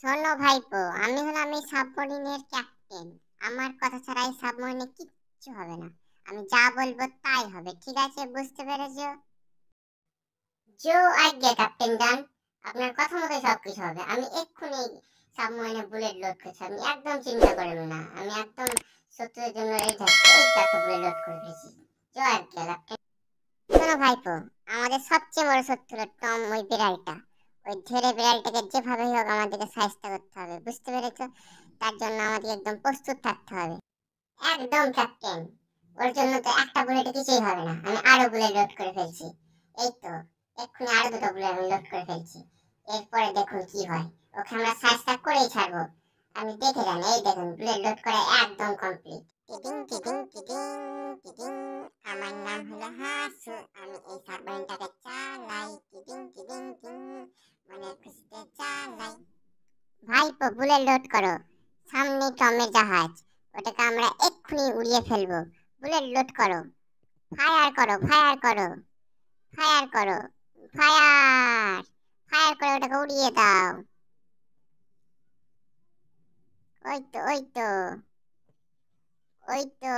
শোনো ভাইপো, আমি হলাম এই সাবমেরিনের ক্যাপ্টেন। আমার কথা ছাড়া এই সাবমেরিনে কিচ্ছু হবে না। আমি যা বলবো তাই হবে, ঠিক আছে? বুঝতে পেরেছো? জো আজ্ঞা ক্যাপ্টেন ডান। আপনার কথা মতো সবকিছু হবে। আমি এক্ষুনি সাবমেরিনে বুলেট লোড করছি, আপনি একদম চিন্তা করবেন না। আমি একদম শত্রুদের জন্য রেডি থাকছি। এই তো একটা বুলেট লোড করে ফেলেছি। জো আজ্ঞা ক্যাপ্টেন। শোনো ভাইপো, আমাদের সবচেয়ে বড় শত্রু হলো টম, ওই বিড়ালটা। ওই ধরে বিড়ালটাকে যেভাবে হোক আমাদেরকে সাহায্য করতে হবে, বুঝতে পেরেছো? তার জন্য আমাদের একদম প্রস্তুত থাকতে হবে। একদম ক্যাপ্টেন। ওর জন্য তো একটা বুলেটে কিছুই হবে না, আমি আরো বুলেট লোড করে ফেলছি। এই তো এক্ষুনি আরো দুটো বুলেট আমি লোড করে ফেলছি। এরপরে দেখুন কি হয়। ওকে আমরা সাহায্য করেই ছাড়বো। আপনি দেখে যান, এই দেখুন বুলেট লোড করা একদম কমপ্লিট। টিডিং টিডিং টিডিং টিডিং। আমার নাম হলো হাসু, আমি এই সাবমেরিনটাকে চালাই। টিডিং টিডিং টিং, মনের খুশিতে চালাই। ভাইপো বুলেট লোড করো। সামনে টমের জাহাজ, ওটাকে আমরা এক্ষুনি উড়িয়ে ফেলবো। বুলেট লোড করো। ফায়ার করো, ফায়ার করো, ফায়ার করো, ফায়ার, ফায়ার করে ওটাকে উড়িয়ে দাও। ওই তো ওই তো ওই তো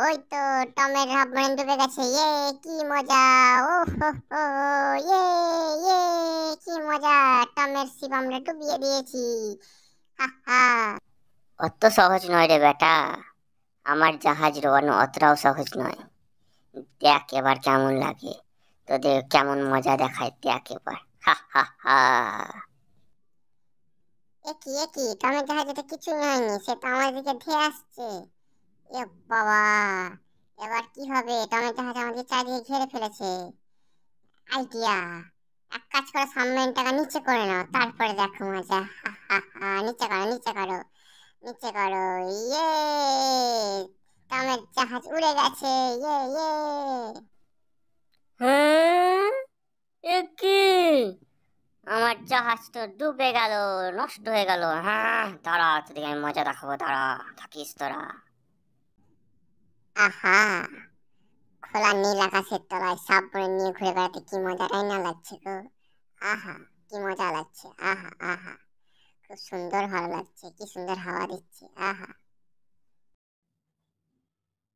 ওই তো টমের সাবমেরিন ডুবে গেছে। ইয়ে কি মজা! ও হো হো, ইয়ে ইয়ে কি মজা! টমের শিপ আমরা ডুবিয়ে দিয়েছি। হা হা। অত সহজ নয় রে বেটা, আমার জাহাজ ডোবানো অতটাও সহজ নয়। দেখ এবার কেমন লাগে, তোদের কেমন মজা দেখায়, দেখ এবার। হা হা হা। একি একি টমের জাহাজে তো কিছুই হয়নি, সে তো আমাদের দিকে ধেয়ে আসছে। এ বাবা, এবার কি হবে? টমের জাহাজ আমাদের চারিদিকে ঘিরে ফেলেছে। আইডিয়া, এক কাজ করে সাবমেরিনটাকে নিচে করে নাও, তারপরে দেখো মজা। হা হা হা। নিচে করো, নিচে করো, নিচে করো। ইয়ে, টমের জাহাজ উড়ে গেছে। ইয়ে ইয়ে। হ্যাঁ, এ কি? আমার জাহাজ তো ডুবে গেল, নষ্ট হয়ে গেল। হ্যাঁ দাঁড়া, তোদেরকে আমি মজা দেখাবো, দাঁড়া থাকিস তোরা। আহা, খোলা নীল আকাশের তলায় সাবমেরিন নিয়ে ঘুরে বেড়াতে কি মজাটাই না লাগছে গো। আহা, কি মজা লাগছে! আহা আহা, খুব সুন্দর ভালো লাগছে, কি সুন্দর হাওয়া দিচ্ছে। আহা।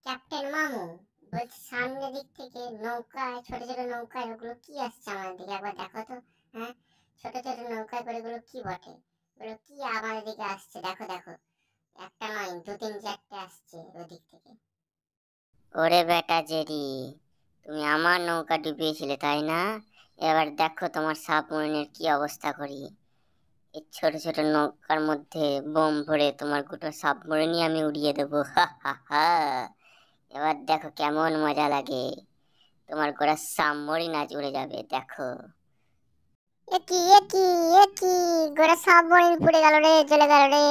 ক্যাপ্টেন মামু, বলছি সামনের দিক থেকে নৌকায়, ছোট ছোট নৌকায় ওগুলো কি আসছে আমাদের দিকে, একবার দেখো তো। হ্যাঁ, ছোট ছোট নৌকায় করে এগুলো কি বটে? ওগুলো কি আমাদের দিকে আসছে? দেখো দেখো, একটা নয় দু তিন চারটে আসছে ওদিক থেকে। ওরে বেটা জেরি, তুমি আমার নৌকা ডুবিয়েছিলে তাই না? এবার দেখো তোমার সাবমেরিনের কি অবস্থা করি। এই ছোট ছোট নৌকার মধ্যে বোম ভরে তোমার গোটা সাবমেরিনই আমি উড়িয়ে দেবো। হা হা হা। এবার দেখো কেমন মজা লাগে, তোমার গোটা সাবমেরিন আজ উড়ে যাবে, দেখো। একি একি একি, গোটা সাবমেরিন পুড়ে গেল রে, জ্বলে গেল রে।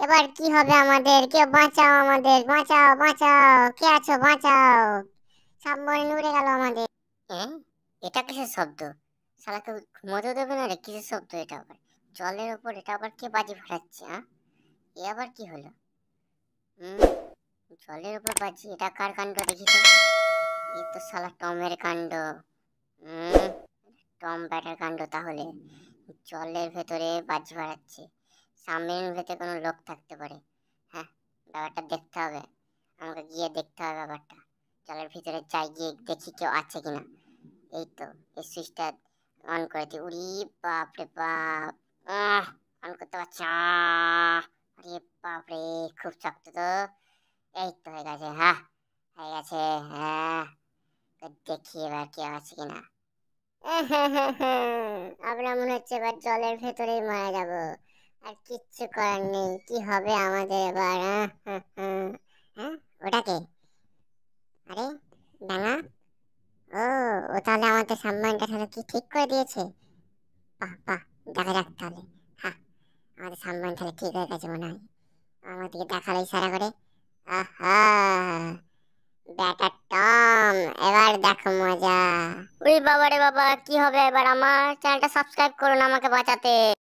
এবার কি হবে আমাদের? কেউ বাঁচাও আমাদের, বাঁচাও বাঁচাও, কে আছো বাঁচাও! সাবমেরিন উড়ে গেল আমাদের। হ্যাঁ, এটা কিসের শব্দ? শালা কেউ ঘুমোতেও দেবে না রে, কিসের শব্দ এটা আবার? জলের ওপর এটা আবার কে বাজি ফাটাচ্ছে? হ্যাঁ, এ আবার কি হলো? হুম, জলের ওপর বাজি, এটা কার কাণ্ড দেখি তো? এ তো শালা টমের কাণ্ড। হুম, টম ব্যাটার কাণ্ড তাহলে। জলের ভেতরে বাজি ফাটাচ্ছে, সাবমেরিনের ভেতরে কোনো লোক থাকতে পারে। হ্যাঁ, ব্যাপারটা দেখতে হবে, আমাকে গিয়ে দেখতে হবে ব্যাপারটা। জলের ভিতরে যাই, গিয়ে দেখি কেউ আছে কিনা। এই তো, এই সুইচটা অন করে দিই। উড়ি বাপ রে বাপ! অন করতে পারছি না। আরে বাপ রে, খুব শক্ত তো। এই তো হয়ে গেছে, হ্যাঁ হয়ে গেছে। হ্যাঁ, তো দেখি এবার কেউ আছে কিনা। আমরা মনে হচ্ছে এবার জলের ভেতরেই মারা যাব। আর কিচ্ছু করার নেই, কি হবে আমাদের এবার? হ্যাঁ, ওটাকে, আরে ডাঙা, ও, ও তাহলে আমাদের সাবমারিনটা তাহলে কি ঠিক করে দিয়েছে? বাহ বাহ, দেখা যাক তাহলে। হ্যাঁ, আমাদের সাবমারিন তাহলে ঠিক হয়ে গেছে মনে হয়। আমাদেরকে দেখালো ইশারা করে। আহা, ব্যাটা টম, এবার দেখো মজা। ওরে বাবা রে বাবা, কি হবে এবার? আমার চ্যানেলটা সাবস্ক্রাইব করুন আমাকে বাঁচাতে।